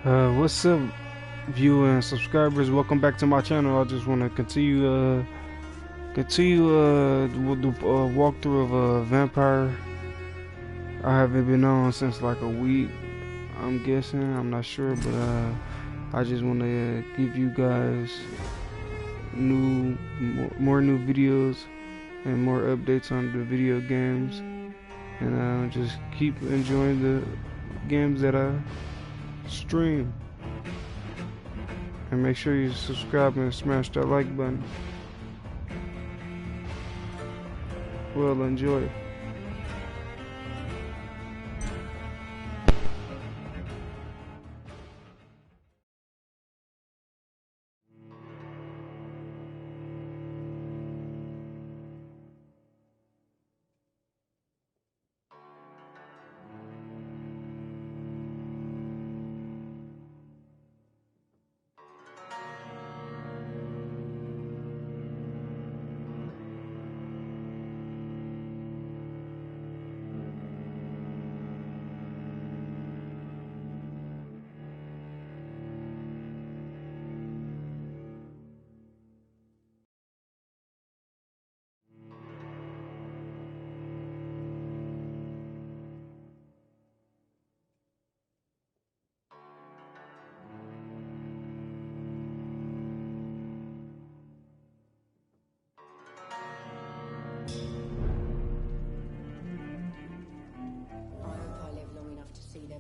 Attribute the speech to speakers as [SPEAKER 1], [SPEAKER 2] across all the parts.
[SPEAKER 1] What's up, viewer and subscribers? Welcome back to my channel. I just want to continue with the walkthrough of Vampyr. I haven't been on since like a week, I'm guessing. I'm not sure, but I just want to give you guys more new videos and more updates on the video games, and just keep enjoying the games that I stream. And make sure you subscribe and smash that like button. Well, enjoy.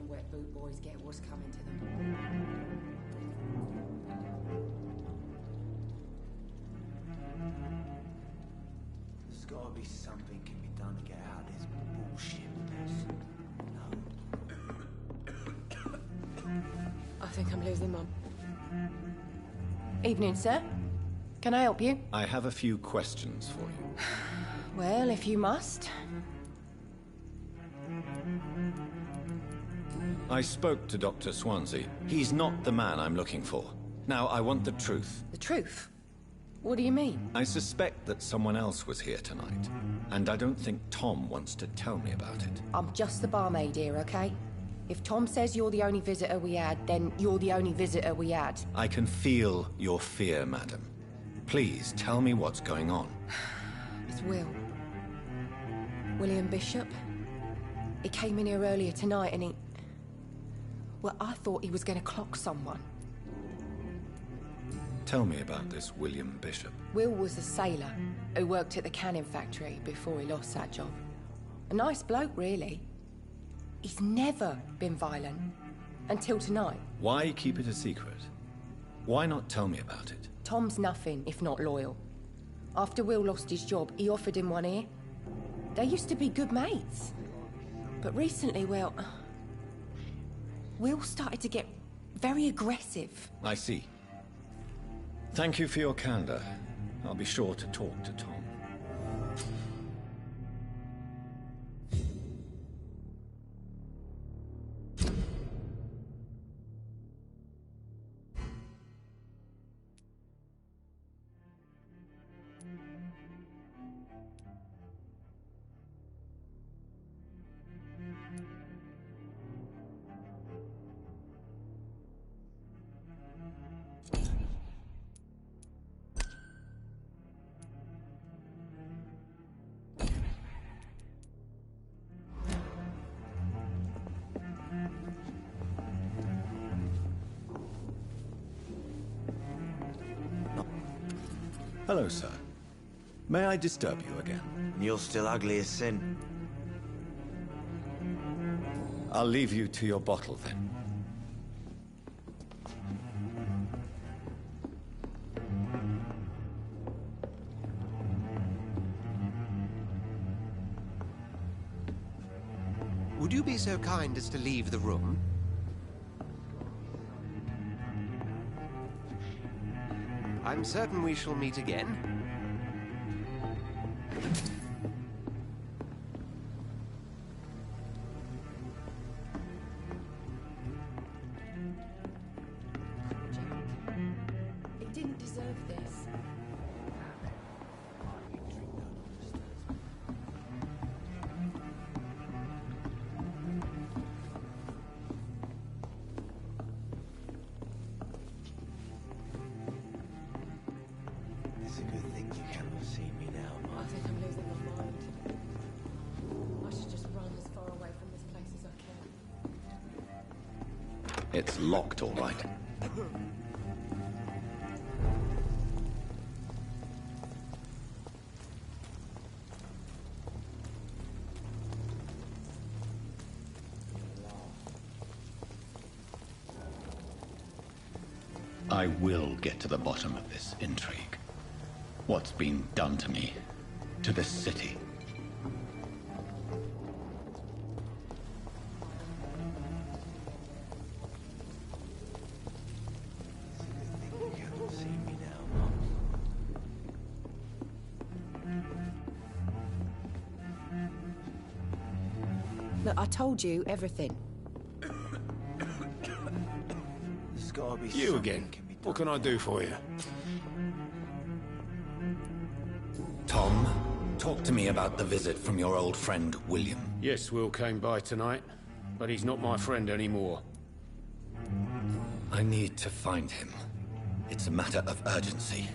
[SPEAKER 2] Wet boot boys get what's coming to them.
[SPEAKER 3] There's gotta be something can be done to get out of this bullshit mess.
[SPEAKER 2] I think I'm losing Mum. Evening, sir. Can I help you?
[SPEAKER 4] I have a few questions for you.
[SPEAKER 2] Well, if you must.
[SPEAKER 4] I spoke to Dr. Swansea. He's not the man I'm looking for. Now, I want the truth.
[SPEAKER 2] The truth? What do you mean?
[SPEAKER 4] I suspect that someone else was here tonight, and I don't think Tom wants to tell me about it.
[SPEAKER 2] I'm just the barmaid here, okay? If Tom says you're the only visitor we had, then you're the only visitor we had.
[SPEAKER 4] I can feel your fear, madam. Please, tell me what's going on.
[SPEAKER 2] It's William Bishop. He came in here earlier tonight and he... Well, I thought he was going to clock someone.
[SPEAKER 4] Tell me about this William Bishop.
[SPEAKER 2] Will was a sailor who worked at the canning factory before he lost that job. A nice bloke, really. He's never been violent. Until tonight.
[SPEAKER 4] Why keep it a secret? Why not tell me about it?
[SPEAKER 2] Tom's nothing if not loyal. After Will lost his job, he offered him one here. They used to be good mates. But recently, well... Will started to get very aggressive.
[SPEAKER 4] I see. Thank you for your candor. I'll be sure to talk to Tom. Hello, sir. May I disturb you again?
[SPEAKER 3] You're still ugly as sin.
[SPEAKER 4] I'll leave you to your bottle, then.
[SPEAKER 5] Would you be so kind as to leave the room? I'm certain we shall meet again.
[SPEAKER 2] It didn't deserve this.
[SPEAKER 4] It's locked, all right. I will get to the bottom of this intrigue. What's been done to me, to this city.
[SPEAKER 2] Look, I told you everything.
[SPEAKER 3] There's gotta be
[SPEAKER 6] You
[SPEAKER 3] something
[SPEAKER 6] again.
[SPEAKER 3] can be done.
[SPEAKER 6] What can I do for you?
[SPEAKER 4] Tom, talk to me about the visit from your old friend, William.
[SPEAKER 6] Yes, Will came by tonight, but he's not my friend anymore.
[SPEAKER 4] I need to find him. It's a matter of urgency.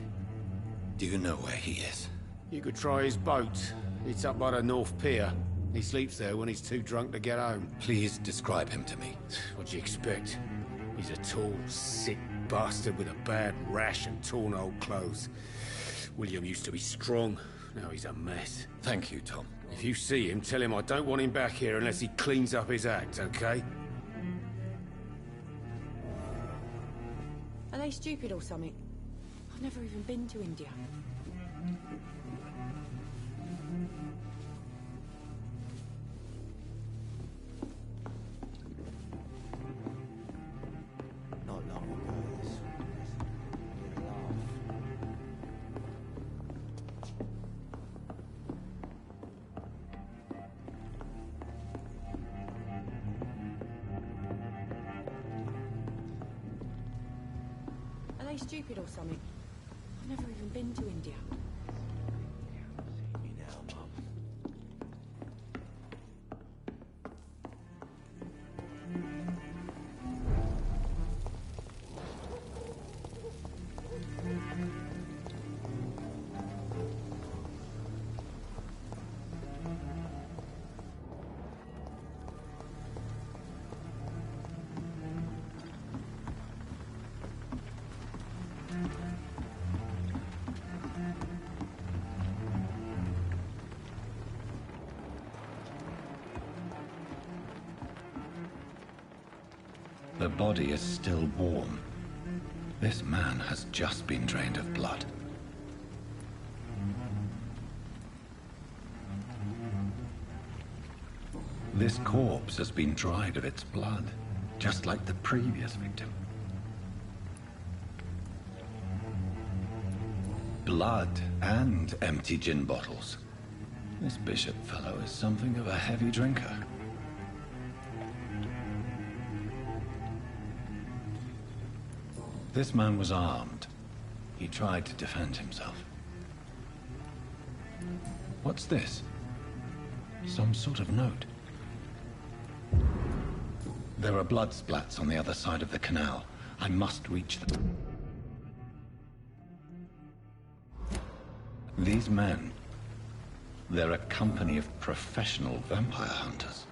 [SPEAKER 4] Do you know where he is?
[SPEAKER 6] You could try his boat. It's up by the North Pier. He sleeps there when he's too drunk to get home.
[SPEAKER 4] Please describe him to me.
[SPEAKER 6] What do you expect? He's a tall, sick bastard with a bad rash and torn old clothes. William used to be strong. Now he's a mess.
[SPEAKER 4] Thank you, Tom.
[SPEAKER 6] If you see him, tell him I don't want him back here unless he cleans up his act, okay?
[SPEAKER 2] Are they stupid or something? I've never even been to India.
[SPEAKER 3] Not long ago, this you'd laugh.
[SPEAKER 2] Are they stupid or something? I've never even been to India.
[SPEAKER 3] See me now, Mum.
[SPEAKER 4] The body is still warm. This man has just been drained of blood. This corpse has been dried of its blood, just like the previous victim. Blood and empty gin bottles. This bishop fellow is something of a heavy drinker. This man was armed. He tried to defend himself. What's this? Some sort of note. There are blood splats on the other side of the canal. I must reach them. These men, they're a company of professional vampire hunters.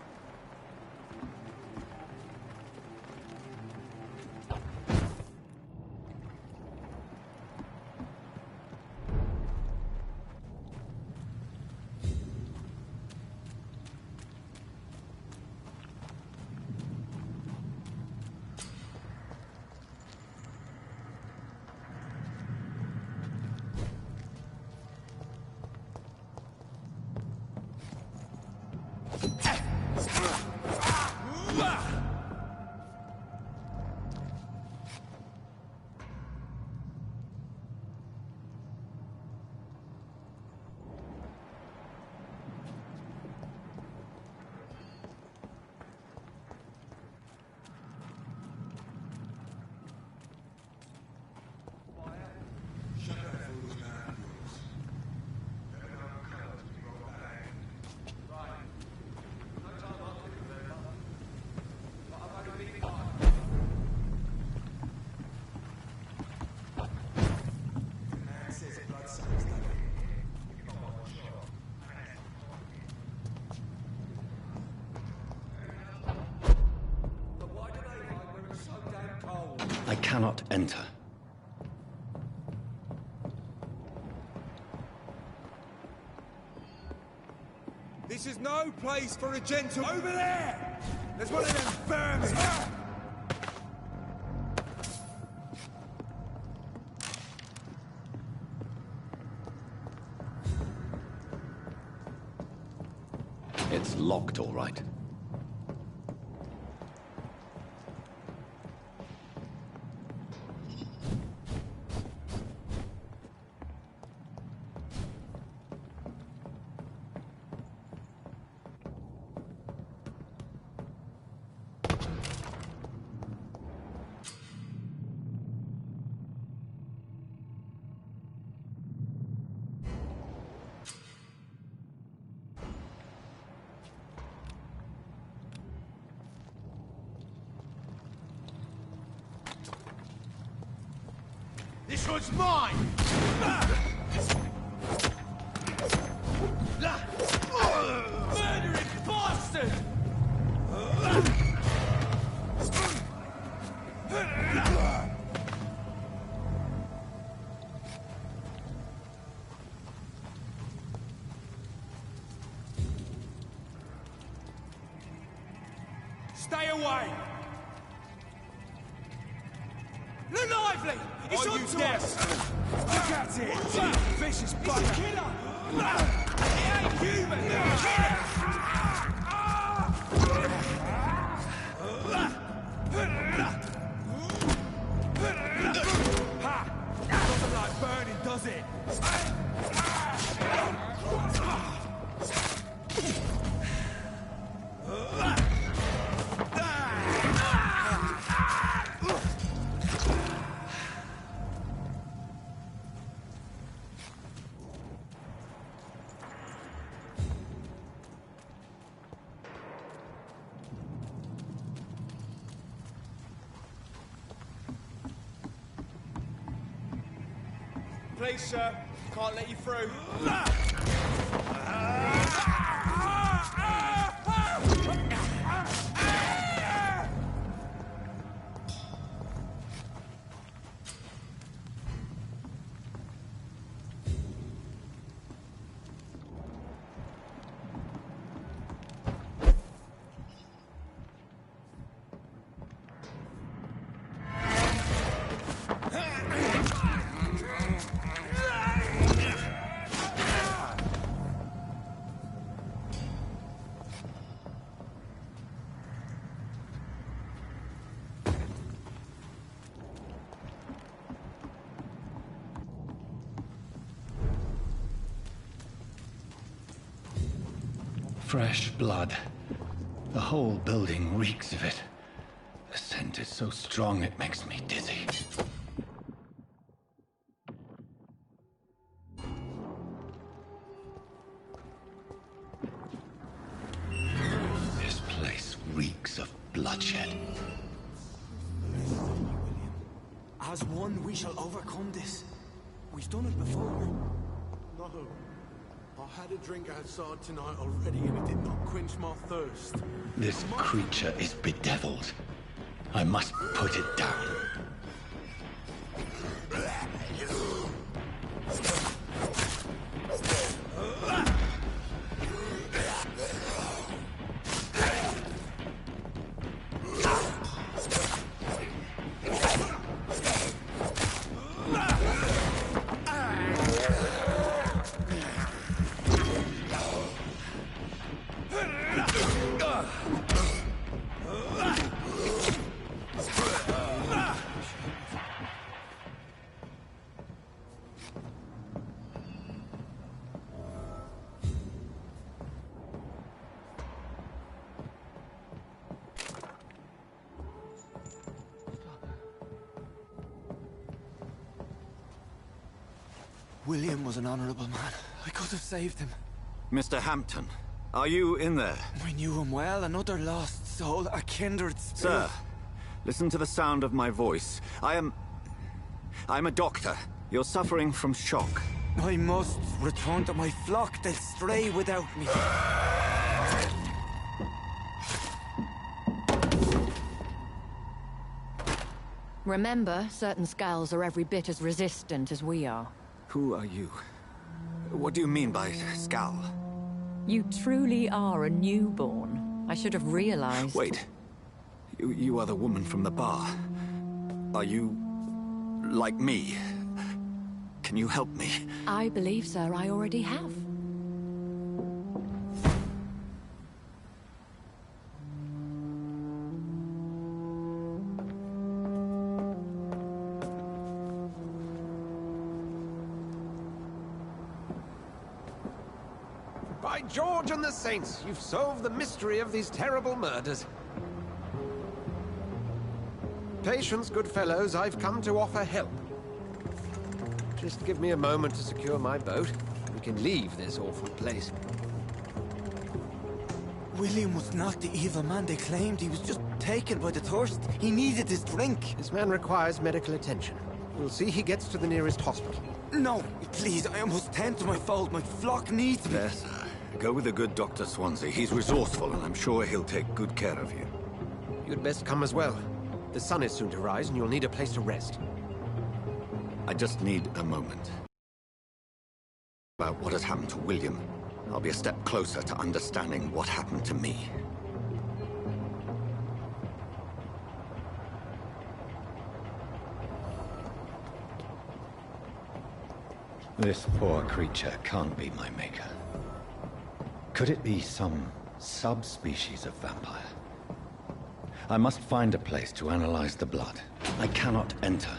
[SPEAKER 4] cannot enter.
[SPEAKER 7] This is no place for a gentle... Over there! There's one of them vermin!
[SPEAKER 4] It's locked, all right.
[SPEAKER 7] This one's mine! Murdering bastard! Stay away! Look lively! It's on to us! Look at it! Vicious bugger! He's a killer! He ain't human! Ha! Doesn't like burning, does it? Please, sir. Can't let you through.
[SPEAKER 4] Fresh blood. The whole building reeks of it. The scent is so strong it makes me dizzy. This place reeks of bloodshed.
[SPEAKER 3] As one, we shall overcome this. We've done it before.
[SPEAKER 8] No. I had a drink outside tonight already and it did not quench my thirst.
[SPEAKER 4] This creature is bedeviled. I must put it down.
[SPEAKER 3] William was an honorable man. I could have saved him.
[SPEAKER 4] Mr. Hampton, are you in there?
[SPEAKER 3] I knew him well, another lost soul, a kindred spirit.
[SPEAKER 4] Sir, listen to the sound of my voice. I'm a doctor. You're suffering from shock.
[SPEAKER 3] I must return to my flock. They'll stray without me.
[SPEAKER 9] Remember, certain skulls are every bit as resistant as we are.
[SPEAKER 4] Who are you? What do you mean by Skal?
[SPEAKER 9] You truly are a newborn. I should have realized.
[SPEAKER 4] Wait. You are the woman from the bar. Are you... like me? Can you help me?
[SPEAKER 9] I believe, sir, I already have.
[SPEAKER 5] By George and the Saints, you've solved the mystery of these terrible murders. Patience, good fellows, I've come to offer help. Just give me a moment to secure my boat. We can leave this awful place.
[SPEAKER 3] William was not the evil man they claimed. He was just taken by the thirst. He needed his drink.
[SPEAKER 5] This man requires medical attention. We'll see he gets to the nearest hospital.
[SPEAKER 3] No, please, I must tend to my fold. My flock needs me.
[SPEAKER 4] Yes, sir. Go with the good Dr. Swansea. He's resourceful, and I'm sure he'll take good care of you.
[SPEAKER 5] You'd best come as well. The sun is soon to rise, and you'll need a place to rest.
[SPEAKER 4] I just need a moment. About what has happened to William, I'll be a step closer to understanding what happened to me. This poor creature can't be my maker. Could it be some subspecies of vampire? I must find a place to analyze the blood. I cannot enter.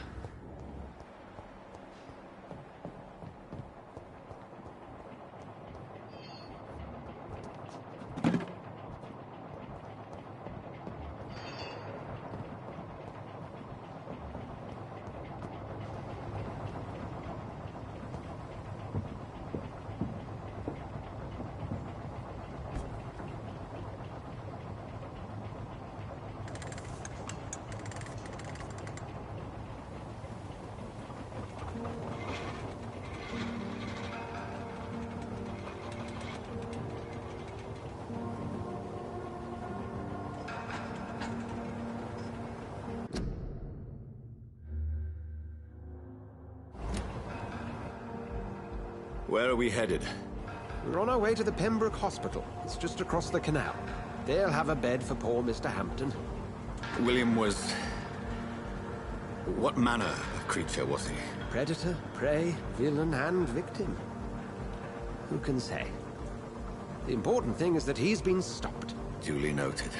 [SPEAKER 4] Where are we headed?
[SPEAKER 5] We're on our way to the Pembroke Hospital. It's just across the canal. They'll have a bed for poor Mr. Hampton.
[SPEAKER 4] William was... what manner of creature was he?
[SPEAKER 5] Predator, prey, villain, and victim. Who can say? The important thing is that he's been stopped.
[SPEAKER 4] Duly noted.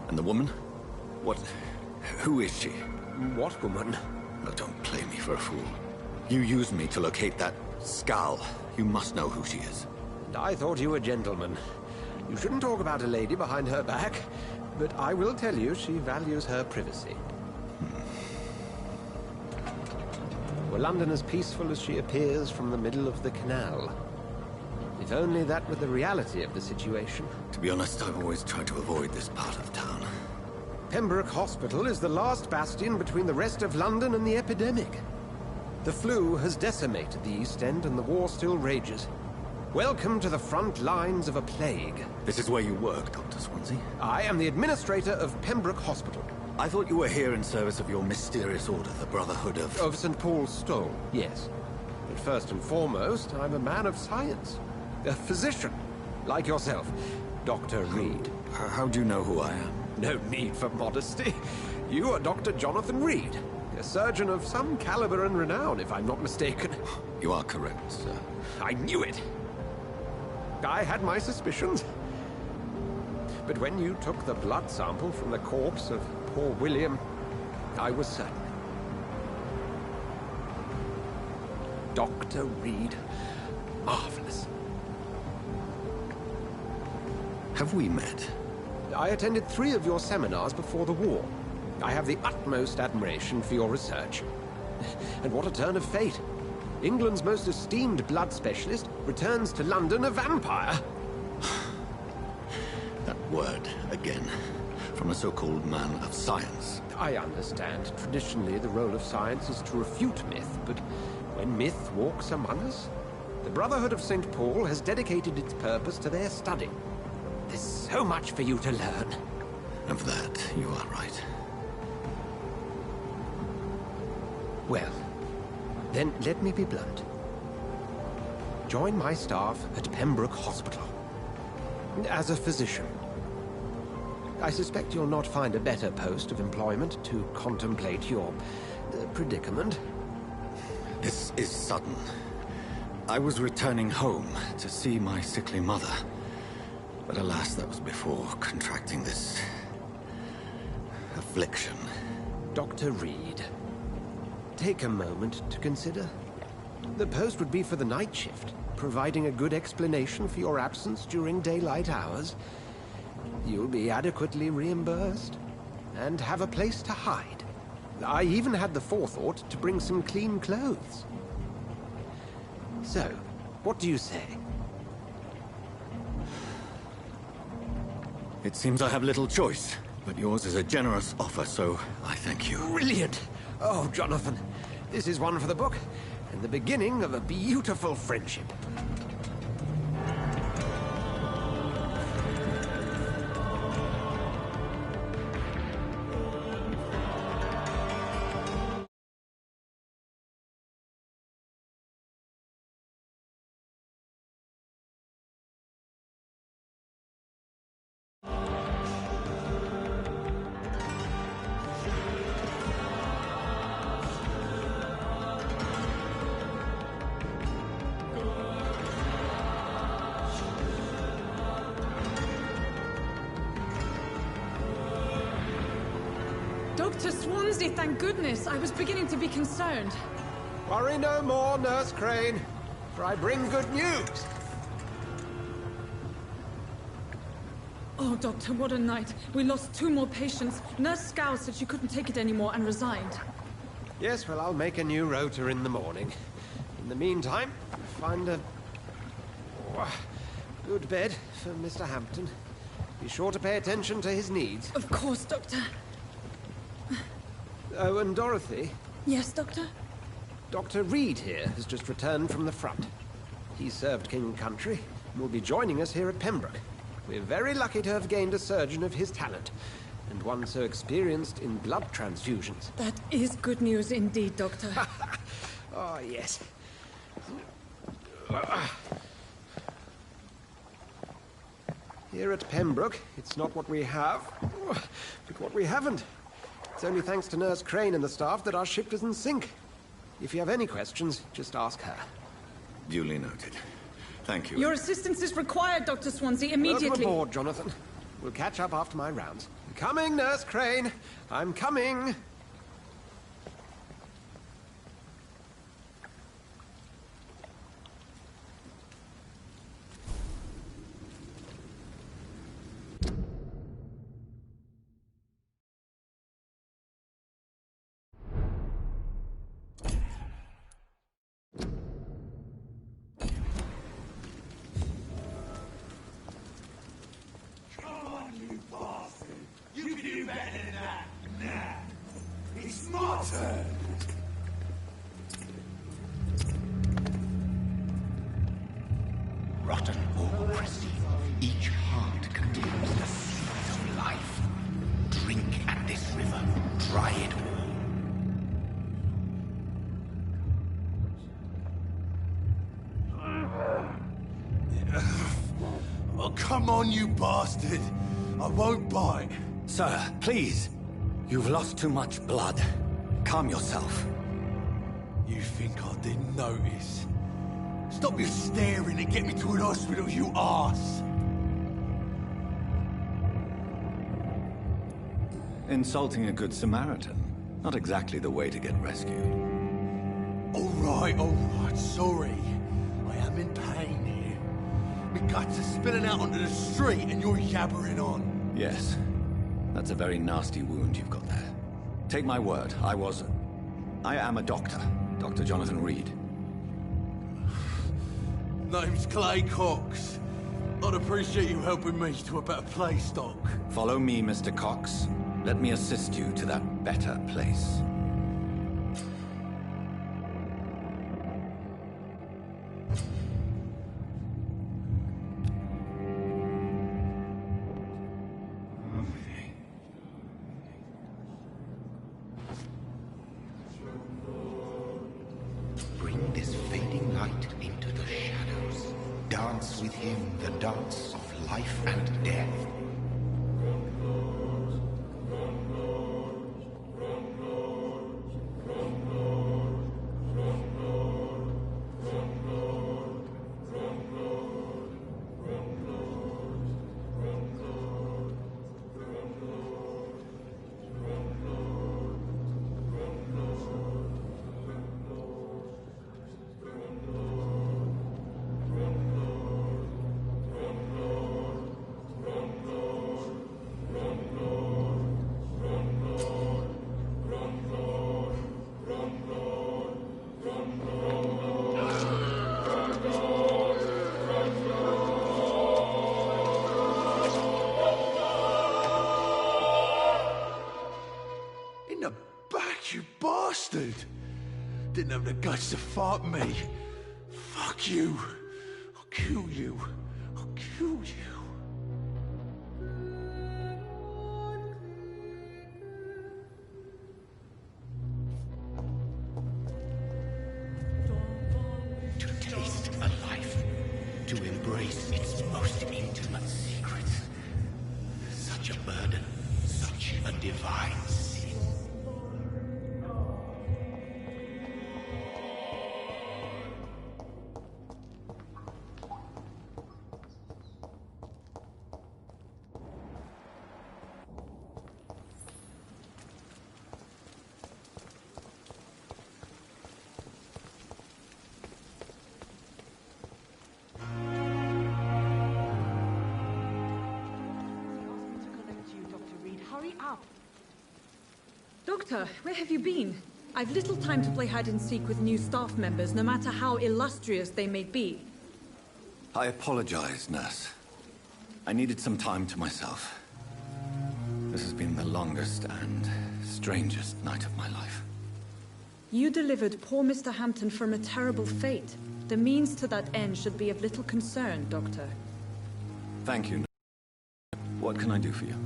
[SPEAKER 4] And the woman? What... who is she?
[SPEAKER 5] What woman?
[SPEAKER 4] Oh, don't play me for a fool. You used me to locate that Skal. You must know who she is.
[SPEAKER 5] And I thought you a gentleman. You shouldn't talk about a lady behind her back, but I will tell you she values her privacy. Were London as peaceful as she appears from the middle of the canal? If only that were the reality of the situation.
[SPEAKER 4] To be honest, I've always tried to avoid this part of town.
[SPEAKER 5] Pembroke Hospital is the last bastion between the rest of London and the epidemic. The flu has decimated the East End and the war still rages. Welcome to the front lines of a plague.
[SPEAKER 4] This is where you work, Dr. Swansea?
[SPEAKER 5] I am the administrator of Pembroke Hospital.
[SPEAKER 4] I thought you were here in service of your mysterious order, the Brotherhood of...
[SPEAKER 5] Of St. Paul's Stole, yes. But first and foremost, I'm a man of science. A physician, like yourself, Dr. Reed.
[SPEAKER 4] How do you know who I am?
[SPEAKER 5] No need for modesty. You are Dr. Jonathan Reed. A surgeon of some caliber and renown, if I'm not mistaken.
[SPEAKER 4] You are correct, sir.
[SPEAKER 5] I knew it! I had my suspicions. But when you took the blood sample from the corpse of poor William, I was certain. Dr. Reed. Marvelous.
[SPEAKER 4] Have we met?
[SPEAKER 5] I attended 3 of your seminars before the war. I have the utmost admiration for your research. And what a turn of fate. England's most esteemed blood specialist returns to London a vampire.
[SPEAKER 4] That word, again. From a so-called man of science.
[SPEAKER 5] I understand. Traditionally, the role of science is to refute myth, but when myth walks among us, the Brotherhood of St. Paul has dedicated its purpose to their study. There's so much for you to learn.
[SPEAKER 4] Of that, you are right.
[SPEAKER 5] Well, then let me be blunt. Join my staff at Pembroke Hospital. As a physician. I suspect you'll not find a better post of employment to contemplate your predicament.
[SPEAKER 4] This is sudden. I was returning home to see my sickly mother. But alas, that was before contracting this affliction.
[SPEAKER 5] Dr. Reed, take a moment to consider. The post would be for the night shift, providing a good explanation for your absence during daylight hours. You'll be adequately reimbursed, and have a place to hide. I even had the forethought to bring some clean clothes. So, what do you say?
[SPEAKER 4] It seems I have little choice, but yours is a generous offer, so I thank you.
[SPEAKER 5] Brilliant! Oh, Jonathan, this is one for the book, and the beginning of a beautiful friendship.
[SPEAKER 10] Dr. Swansea, thank goodness. I was beginning to be concerned.
[SPEAKER 5] Worry no more, Nurse Crane, for I bring good news.
[SPEAKER 10] Oh, Doctor, what a night. We lost 2 more patients. Nurse Scow said she couldn't take it anymore and resigned.
[SPEAKER 5] Yes, well, I'll make a new rota in the morning. In the meantime, find a good bed for Mr. Hampton. Be sure to pay attention to his needs.
[SPEAKER 10] Of course, Doctor.
[SPEAKER 5] Oh, and Dorothy?
[SPEAKER 10] Yes, Doctor?
[SPEAKER 5] Dr. Reed here has just returned from the front. He served King and Country and will be joining us here at Pembroke. We're very lucky to have gained a surgeon of his talent, and one so experienced in blood transfusions.
[SPEAKER 10] That is good news indeed, Doctor.
[SPEAKER 5] Oh, yes. Here at Pembroke, it's not what we have, but what we haven't. It's only thanks to Nurse Crane and the staff that our ship doesn't sink. If you have any questions, just ask her.
[SPEAKER 4] Duly noted. Thank you.
[SPEAKER 10] Your assistance is required, Dr. Swansea, immediately.
[SPEAKER 5] Welcome aboard, Jonathan. We'll catch up after my rounds. Coming, Nurse Crane. I'm coming.
[SPEAKER 11] Rotten ore, Christine. Each heart contains the seeds of life. Drink at this river. Try it all.
[SPEAKER 8] Oh, come on, you bastard. I won't bite.
[SPEAKER 4] Sir, please. You've lost too much blood. Calm yourself.
[SPEAKER 8] You think I didn't notice? Stop your staring and get me to an hospital, you arse!
[SPEAKER 4] Insulting a good Samaritan. Not exactly the way to get rescued.
[SPEAKER 8] All right, sorry. I am in pain here. My guts are spilling out onto the street and you're yabbering on.
[SPEAKER 4] Yes. That's a very nasty wound you've got there. Take my word, I am a doctor. Dr. Jonathan Reed.
[SPEAKER 8] Name's Clay Cox. I'd appreciate you helping me to a better place, Doc.
[SPEAKER 4] Follow me, Mr. Cox. Let me assist you to that better place.
[SPEAKER 11] dance with him the dance of life and death.
[SPEAKER 8] Didn't have the guts to fight me. Fuck you. I'll kill you. I'll kill you.
[SPEAKER 11] To taste a life, to embrace its most intimate secrets. Such a burden, such a divine sin.
[SPEAKER 10] Doctor, where have you been? I've little time to play hide-and-seek with new staff members, no matter how illustrious they may be.
[SPEAKER 4] I apologize, nurse. I needed some time to myself. This has been the longest and strangest night of my life.
[SPEAKER 10] You delivered poor Mr. Hampton from a terrible fate. The means to that end should be of little concern, Doctor.
[SPEAKER 4] Thank you. What can I do for you?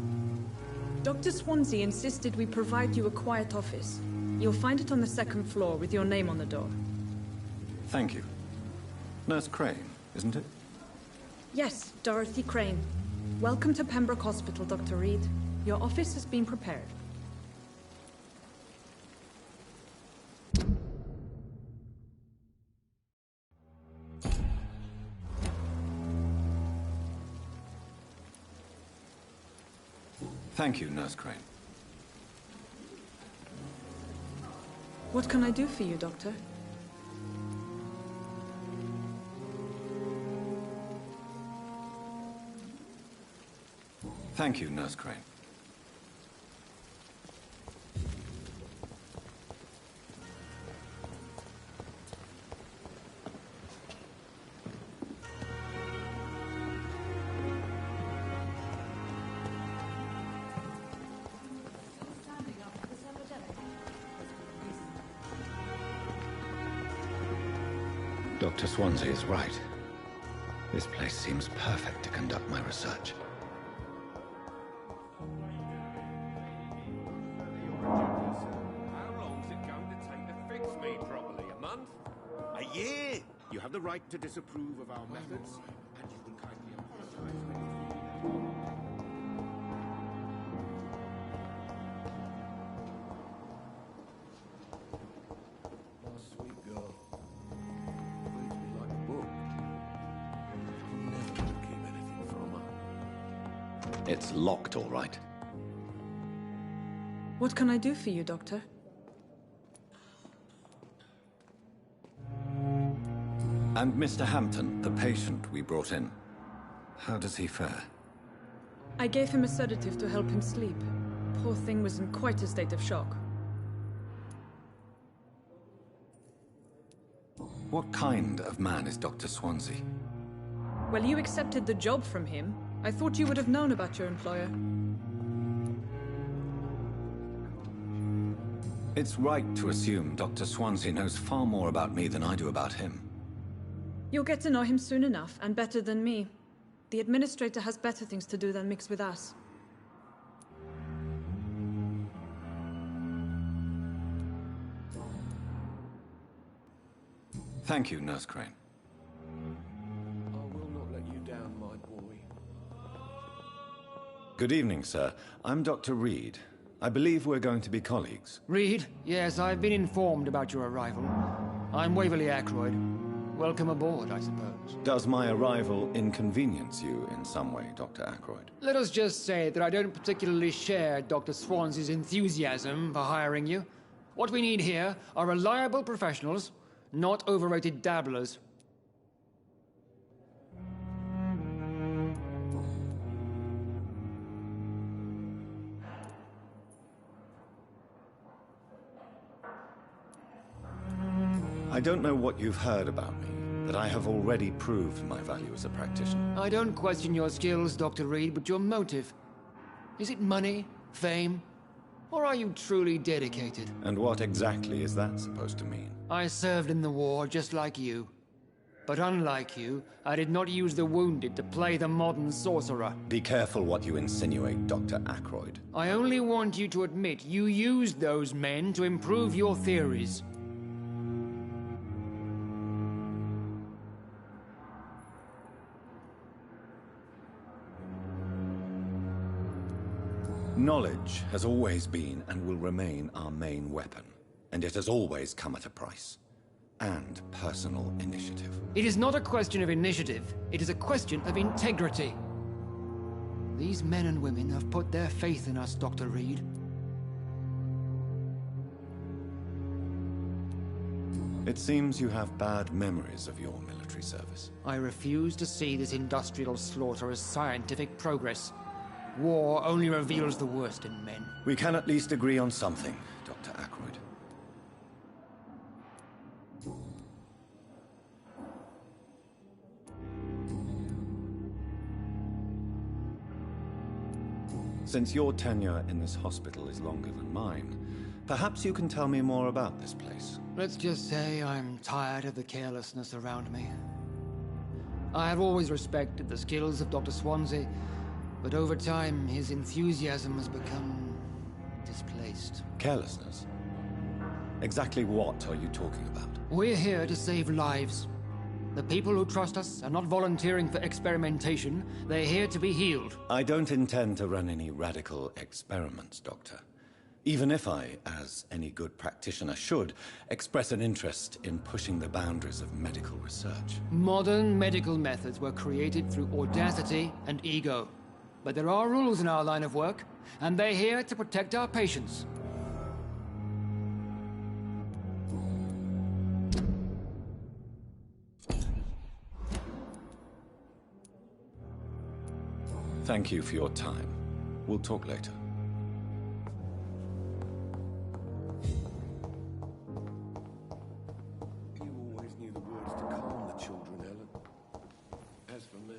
[SPEAKER 10] Dr. Swansea insisted we provide you a quiet office. You'll find it on the second floor with your name on the door.
[SPEAKER 4] Thank you. Nurse Crane, isn't it?
[SPEAKER 10] Yes, Dorothy Crane. Welcome to Pembroke Hospital, Dr. Reed. Your office has been prepared.
[SPEAKER 4] Thank you, Nurse Crane.
[SPEAKER 10] What can I do for you, Doctor?
[SPEAKER 4] Thank you, Nurse Crane. Dr. Swansea is right. This place seems perfect to conduct my research.
[SPEAKER 5] How long's it going to take to fix me properly? A month? A year?
[SPEAKER 6] You have the right to disapprove of our methods, and you can kindly apologize when you feel that.
[SPEAKER 8] My sweet girl. Reads me like a book. I'm never gonna keep anything from her.
[SPEAKER 4] It's locked, all right.
[SPEAKER 10] What can I do for you, Doctor?
[SPEAKER 4] And Mr. Hampton, the patient we brought in. How does he fare?
[SPEAKER 10] I gave him a sedative to help him sleep. Poor thing was in quite a state of shock.
[SPEAKER 4] What kind of man is Dr. Swansea?
[SPEAKER 10] Well, you accepted the job from him. I thought you would have known about your employer.
[SPEAKER 4] It's right to assume Dr. Swansea knows far more about me than I do about him.
[SPEAKER 10] You'll get to know him soon enough, and better than me. The administrator has better things to do than mix with us.
[SPEAKER 4] Thank you, Nurse Crane.
[SPEAKER 5] I will not
[SPEAKER 4] Good evening, sir. I'm Dr. Reed. I believe we're going to be colleagues.
[SPEAKER 12] Reed? Yes, I've been informed about your arrival. I'm Waverly Ackroyd. Welcome aboard, I suppose.
[SPEAKER 4] Does my arrival inconvenience you in some way, Dr. Ackroyd?
[SPEAKER 12] Let us just say that I don't particularly share Dr. Swansea's enthusiasm for hiring you. What we need here are reliable professionals, not overrated dabblers.
[SPEAKER 4] I don't know what you've heard about me, but I have already proved my value as a practitioner.
[SPEAKER 12] I don't question your skills, Dr. Reed, but your motive. Is it money, fame, or are you truly dedicated?
[SPEAKER 4] And what exactly is that supposed to mean?
[SPEAKER 12] I served in the war just like you. But unlike you, I did not use the wounded to play the modern sorcerer.
[SPEAKER 4] Be careful what you insinuate, Dr. Ackroyd.
[SPEAKER 12] I only want you to admit you used those men to improve your theories.
[SPEAKER 4] Knowledge has always been and will remain our main weapon, and it has always come at a price. And personal initiative.
[SPEAKER 12] It is not a question of initiative, it is a question of integrity. These men and women have put their faith in us, Dr. Reed.
[SPEAKER 4] It seems you have bad memories of your military service.
[SPEAKER 12] I refuse to see this industrial slaughter as scientific progress. War only reveals the worst in men.
[SPEAKER 4] We can at least agree on something, Dr. Ackroyd. Since your tenure in this hospital is longer than mine, perhaps you can tell me more about this place.
[SPEAKER 12] Let's just say I'm tired of the carelessness around me. I have always respected the skills of Dr. Swansea, but over time, his enthusiasm has become displaced.
[SPEAKER 4] Carelessness? Exactly what are you talking about?
[SPEAKER 12] We're here to save lives. The people who trust us are not volunteering for experimentation. They're here to be healed.
[SPEAKER 4] I don't intend to run any radical experiments, Doctor. Even if I, as any good practitioner should, express an interest in pushing the boundaries of medical research.
[SPEAKER 12] Modern medical methods were created through audacity and ego. But there are rules in our line of work, and they're here to protect our patients.
[SPEAKER 4] Thank you for your time. We'll talk later.
[SPEAKER 13] You always knew the words to calm the children, Ellen. As for me...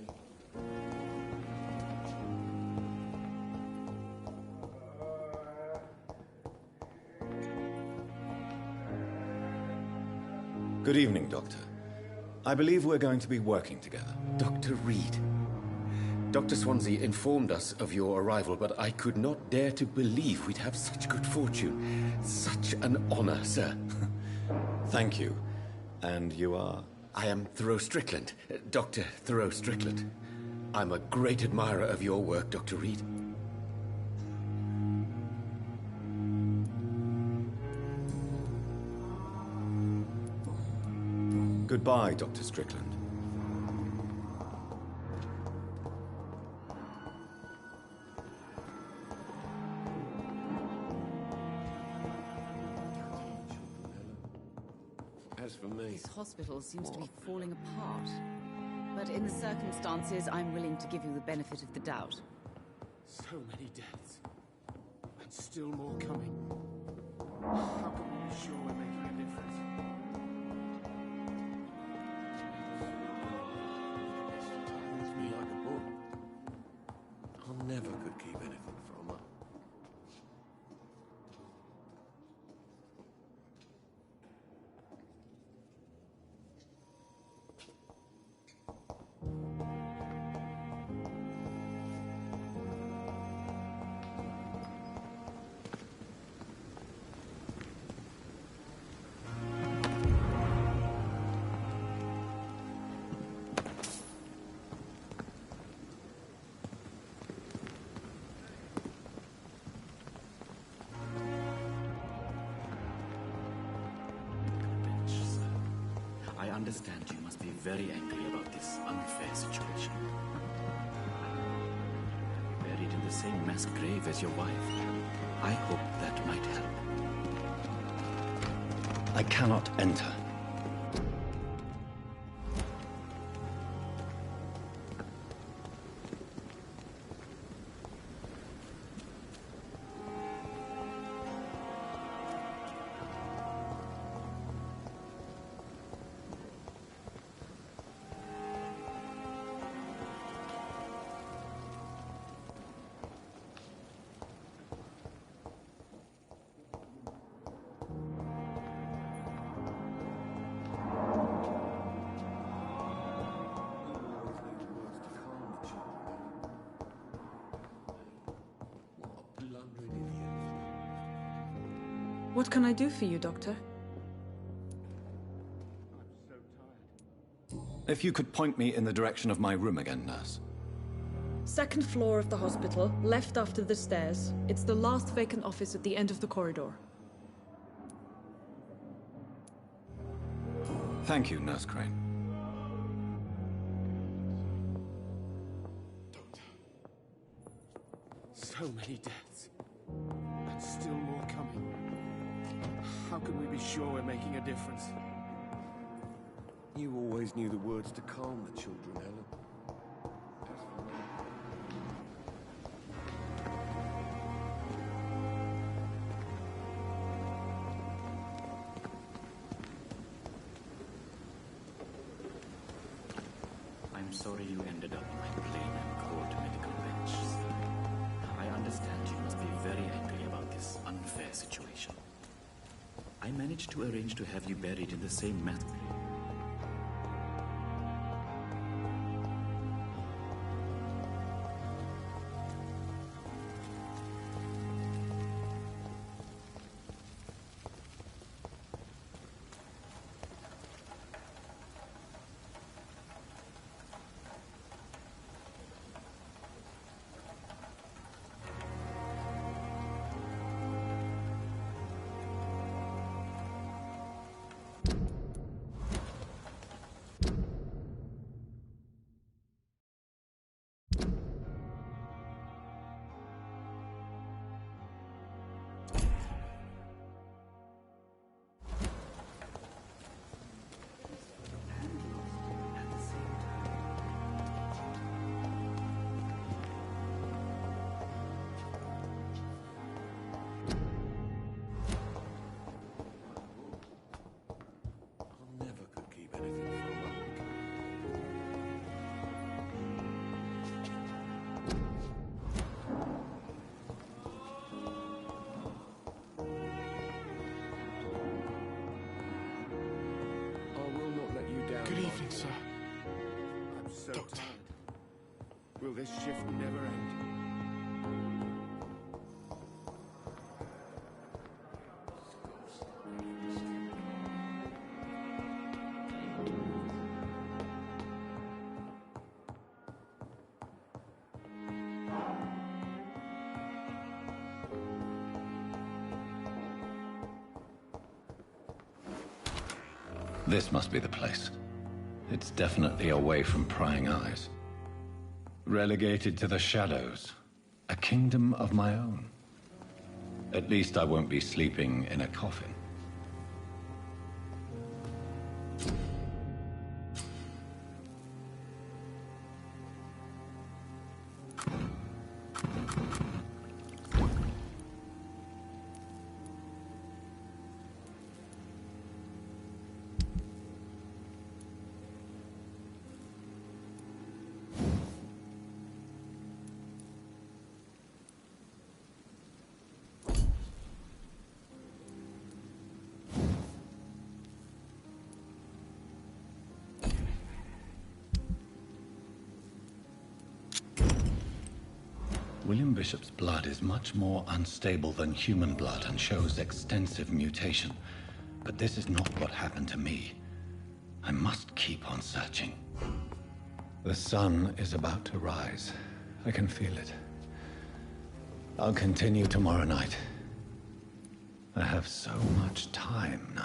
[SPEAKER 4] Good evening, Doctor. I believe we're going to be working together.
[SPEAKER 6] Dr. Reed. Dr. Swansea informed us of your arrival, but I could not dare to believe we'd have such good fortune. Such an honor, sir.
[SPEAKER 4] Thank you. And you are?
[SPEAKER 6] I am Thoreau Strickland, Dr. Thoreau Strickland. I'm a great admirer of your work, Dr. Reed.
[SPEAKER 4] Goodbye, Dr. Strickland.
[SPEAKER 13] As for me...
[SPEAKER 14] This hospital seems to be falling apart. But in the circumstances, I'm willing to give you the benefit of the doubt.
[SPEAKER 6] So many deaths. And still more coming. How can we be sure we're making a difference?
[SPEAKER 13] Reads me like a book. I never could keep anything from her.
[SPEAKER 15] understand you must be very angry about this unfair situation. Buried in the same mass grave as your wife. I hope that might help.
[SPEAKER 4] I cannot enter.
[SPEAKER 10] What can I do for you, Doctor?
[SPEAKER 4] If you could point me in the direction of my room again, nurse.
[SPEAKER 10] Second floor of the hospital, left after the stairs. It's the last vacant office at the end of the corridor.
[SPEAKER 4] Thank you, Nurse Crane.
[SPEAKER 6] So many deaths. And still more coming. How can we be sure we're making a difference?
[SPEAKER 13] You always knew the words to calm the children, Helen.
[SPEAKER 15] I'm sorry you ended up on my plain and cold medical bench. I understand you must be very angry about this unfair situation. I managed to arrange to have you buried in the same mass grave.
[SPEAKER 6] Good evening, sir. I'm so tired. Will this shift never end?
[SPEAKER 4] This must be the place. It's definitely away from prying eyes. Relegated to the shadows. A kingdom of my own. At least I won't be sleeping in a coffin. William Bishop's blood is much more unstable than human blood and shows extensive mutation. But this is not what happened to me. I must keep on searching. The sun is about to rise. I can feel it. I'll continue tomorrow night. I have so much time now.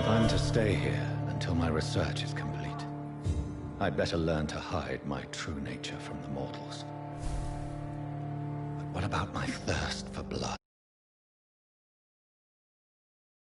[SPEAKER 4] I'm to stay here until my research is complete. I'd better learn to hide my true nature from the mortals. But what about my thirst for blood?